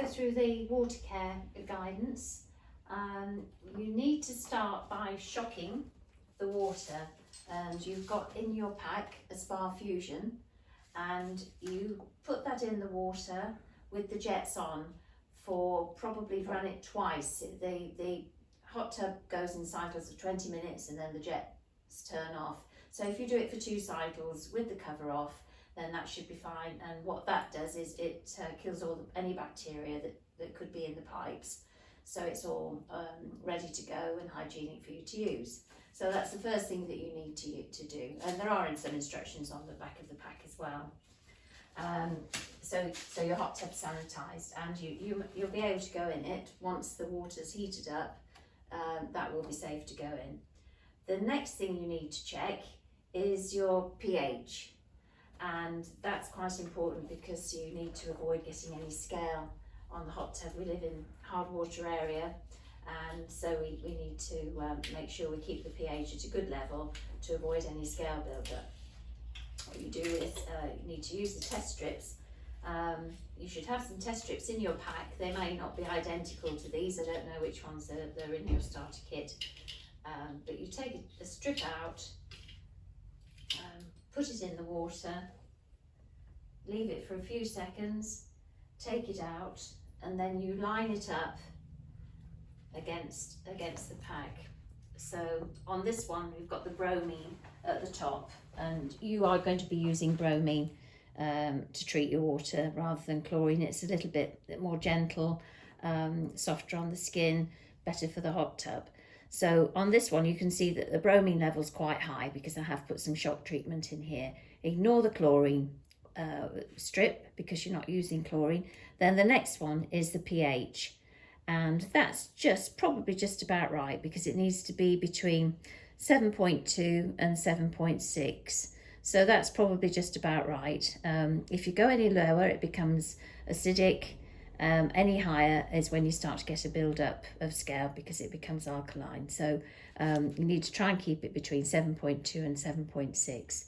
through the water care guidance. You need to start by shocking the water, and you've got in your pack a Spa Fusion, and you put that in the water with the jets on for probably run it twice. The hot tub goes in cycles of 20 minutes and then the jets turn off. So if you do it for 2 cycles with the cover off, then that should be fine. And what that does is it kills any bacteria that could be in the pipes. So it's all ready to go and hygienic for you to use. So that's the first thing that you need to do. And there are some instructions on the back of the pack as well. So your hot tub's sanitised, and you'll be able to go in it once the water's heated up. That will be safe to go in. The next thing you need to check is your pH, and that's quite important because you need to avoid getting any scale on the hot tub. We live in hard water area, and so we need to make sure we keep the pH at a good level to avoid any scale build-up. What you do is you need to use the test strips. You should have some test strips in your pack. They may not be identical to these. I don't know which ones they're in your starter kit. But you take a strip out, put it in the water, leave it for a few seconds, take it out, and then you line it up against the pack. So on this one we've got the bromine at the top, and you are going to be using bromine to treat your water rather than chlorine. It's a little bit more gentle, softer on the skin, better for the hot tub. So on this one you can see that the bromine level's quite high because I have put some shock treatment in here. Ignore the chlorine strip because you're not using chlorine. Then the next one is the pH, and that's probably just about right because it needs to be between 7.2 and 7.6. So that's probably just about right. If you go any lower, it becomes acidic. Any higher is when you start to get a build-up of scale because it becomes alkaline. So you need to try and keep it between 7.2 and 7.6.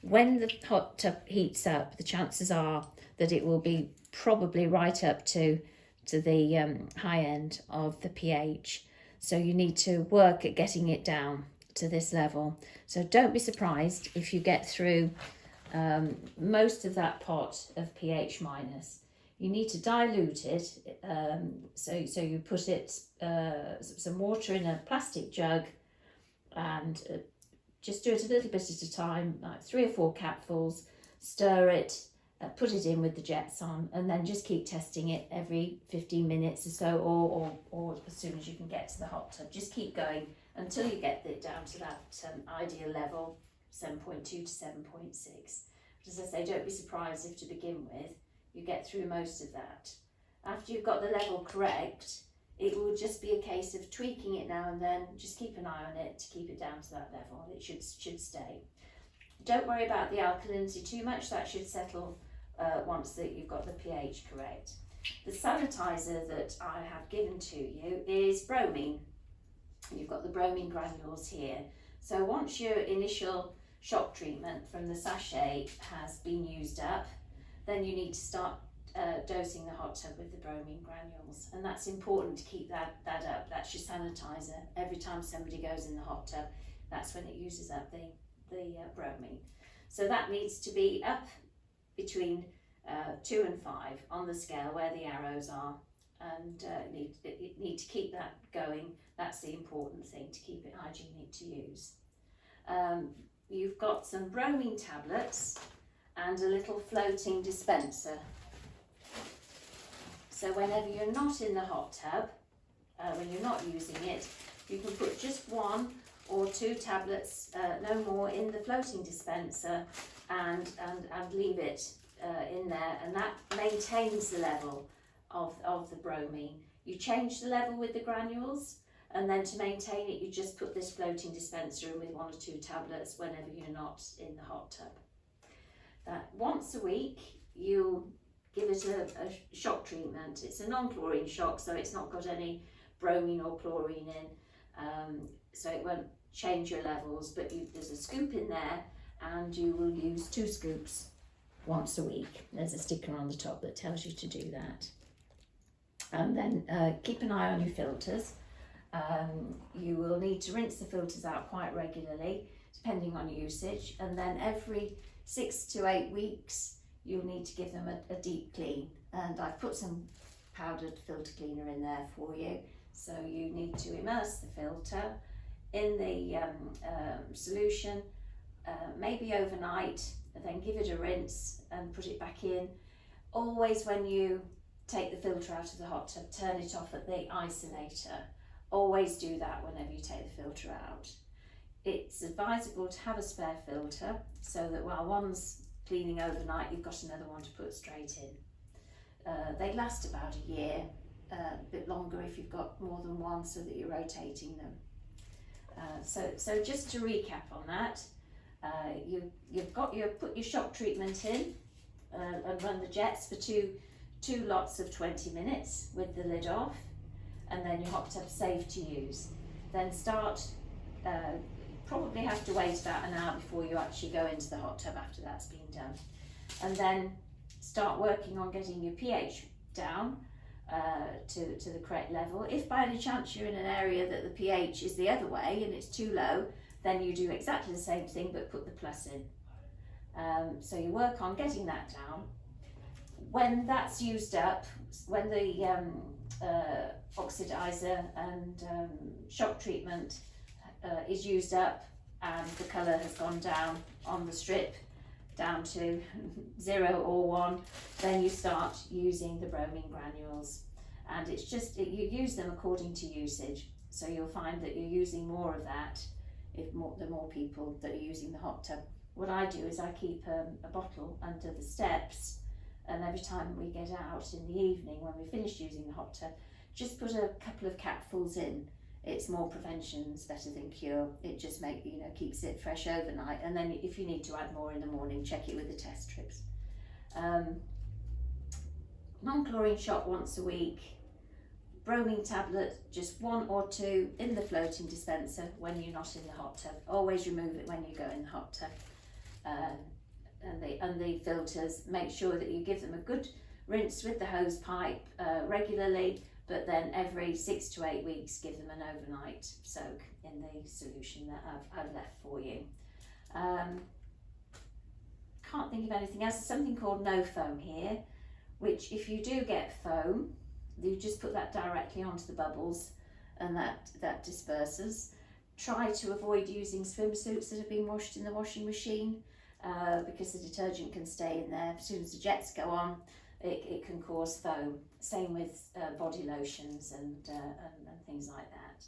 When the hot tub heats up, the chances are that it will be probably right up to the high end of the pH. So you need to work at getting it down to this level. So don't be surprised if you get through most of that pot of pH minus. You need to dilute it, so you put it some water in a plastic jug, and just do it a little bit at a time, like 3 or 4 capfuls. Stir it, put it in with the jets on, and then just keep testing it every 15 minutes or so, or as soon as you can get to the hot tub. Just keep going until you get it down to that ideal level, 7.2 to 7.6. But as I say, don't be surprised if to begin with you get through most of that. After you've got the level correct, it will just be a case of tweaking it now and then. Just keep an eye on it to keep it down to that level. It should stay. Don't worry about the alkalinity too much. That should settle once that you've got the pH correct. The sanitizer that I have given to you is bromine. You've got the bromine granules here. So once your initial shock treatment from the sachet has been used up, then you need to start dosing the hot tub with the bromine granules, and that's important to keep that up. That's your sanitizer. Every time somebody goes in the hot tub, that's when it uses up the bromine. So that needs to be up between 2 and 5 on the scale where the arrows are, and need to keep that going. That's the important thing, to keep it hygienic to use. You've got some bromine tablets and a little floating dispenser. So whenever you're not in the hot tub, when you're not using it, you can put just 1 or 2 tablets, no more, in the floating dispenser and leave it in there, and that maintains the level of the bromine. You change the level with the granules, and then to maintain it you just put this floating dispenser in with 1 or 2 tablets whenever you're not in the hot tub. Once a week you give it a shock treatment. It's a non-chlorine shock, so it's not got any bromine or chlorine in, so it won't change your levels, but there's a scoop in there, and you will use 2 scoops once a week. There's a sticker on the top that tells you to do that. And then keep an eye on your filters. You will need to rinse the filters out quite regularly, depending on usage, and then every 6 to 8 weeks you'll need to give them a deep clean. And I've put some powdered filter cleaner in there for you. So you need to immerse the filter in the solution, maybe overnight, and then give it a rinse and put it back in. Always when you take the filter out of the hot tub, turn it off at the isolator. Always do that whenever you take the filter out. It's advisable to have a spare filter so that while one's cleaning overnight, you've got another one to put straight in. They last about a year, a bit longer if you've got more than one, so that you're rotating them. So just to recap on that, put your shock treatment in and run the jets for two lots of 20 minutes with the lid off, and then your hot tub safe to use. Then start, probably have to wait about an hour before you actually go into the hot tub after that's been done. And then start working on getting your pH down to the correct level. If by any chance you're in an area that the pH is the other way and it's too low, then you do exactly the same thing but put the plus in. So you work on getting that down. When that's used up, when the oxidizer and shock treatment is used up and the colour has gone down on the strip down to 0 or 1, then you start using the bromine granules. And it's just, you use them according to usage. So you'll find that you're using more of that the more people that are using the hot tub. What I do is I keep a bottle under the steps, and every time we get out in the evening when we finish using the hot tub, just put a couple of capfuls in. It's more prevention, it's better than cure. It just keeps it fresh overnight, and then if you need to add more in the morning, check it with the test strips. Non-chlorine shot once a week. Bromine tablet, just 1 or 2 in the floating dispenser when you're not in the hot tub. Always remove it when you go in the hot tub. And the filters, make sure that you give them a good rinse with the hose pipe regularly, but then every 6 to 8 weeks give them an overnight soak in the solution that I've left for you. Can't think of anything else. There's something called no foam here, which if you do get foam, you just put that directly onto the bubbles and that disperses. Try to avoid using swimsuits that have been washed in the washing machine because the detergent can stay in there. As soon as the jets go on, it can cause foam. Same with body lotions and things like that.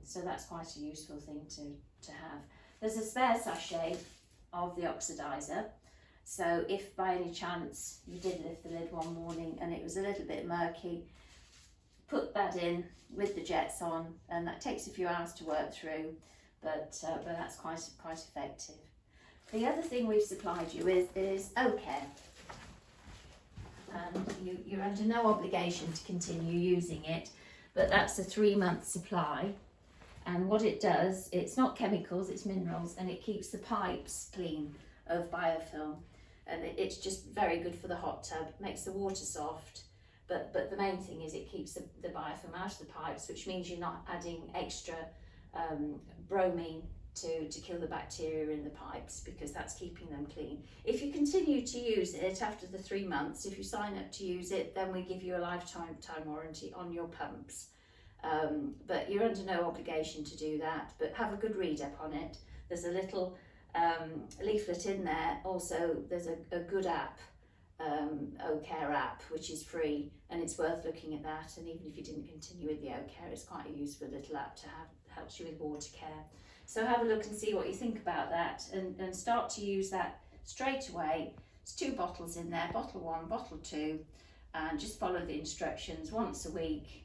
So that's quite a useful thing to have. There's a spare sachet of the oxidizer. So if by any chance you did lift the lid one morning and it was a little bit murky, put that in with the jets on, and that takes a few hours to work through, but that's quite effective. The other thing we've supplied you with is O-Care, and you're under no obligation to continue using it, but that's a 3-month supply. And what it does, it's not chemicals, it's minerals, and it keeps the pipes clean of biofilm. And it's just very good for the hot tub, makes the water soft, but the main thing is it keeps the biofilm out of the pipes, which means you're not adding extra bromine to kill the bacteria in the pipes, because that's keeping them clean. If you continue to use it after the 3 months, if you sign up to use it, then we give you a lifetime warranty on your pumps. But you're under no obligation to do that, but have a good read up on it. There's a little leaflet in there. Also, there's a good app, O-Care app, which is free, and it's worth looking at that. And even if you didn't continue with the O-Care, it's quite a useful little app to have, helps you with water care. So have a look and see what you think about that, and start to use that straight away. There's 2 bottles in there, bottle 1, bottle 2, and just follow the instructions once a week.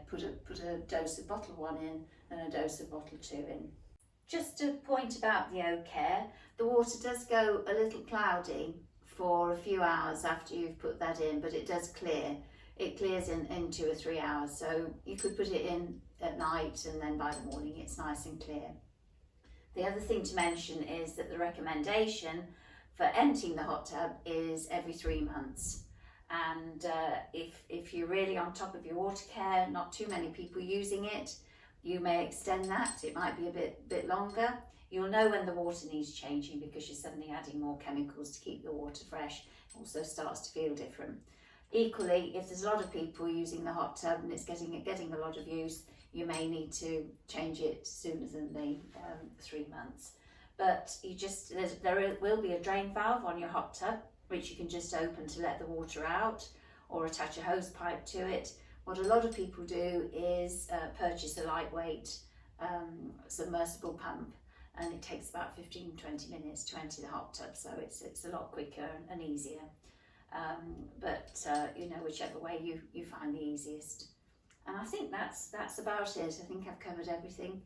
Put a dose of bottle 1 in and a dose of bottle 2 in. Just a point about the O-Care, the water does go a little cloudy for a few hours after you've put that in, but it does clear. It clears in 2 or 3 hours, so you could put it in at night and then by the morning it's nice and clear. The other thing to mention is that the recommendation for emptying the hot tub is every 3 months. And if you're really on top of your water care, not too many people using it, you may extend that. It might be a bit longer. You'll know when the water needs changing because you're suddenly adding more chemicals to keep your water fresh. It also starts to feel different. Equally, if there's a lot of people using the hot tub and it's getting a lot of use, you may need to change it sooner than the 3 months. But there will be a drain valve on your hot tub, which you can just open to let the water out, or attach a hose pipe to it. What a lot of people do is purchase a lightweight submersible pump, and it takes about 15-20 minutes to empty the hot tub, so it's a lot quicker and easier. You know, whichever way you find the easiest. And I think that's about it. I think I've covered everything.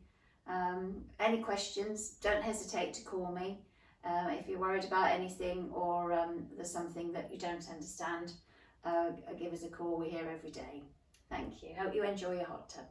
Any questions, don't hesitate to call me. If you're worried about anything, or there's something that you don't understand, give us a call. We're here every day. Thank you. Hope you enjoy your hot tub.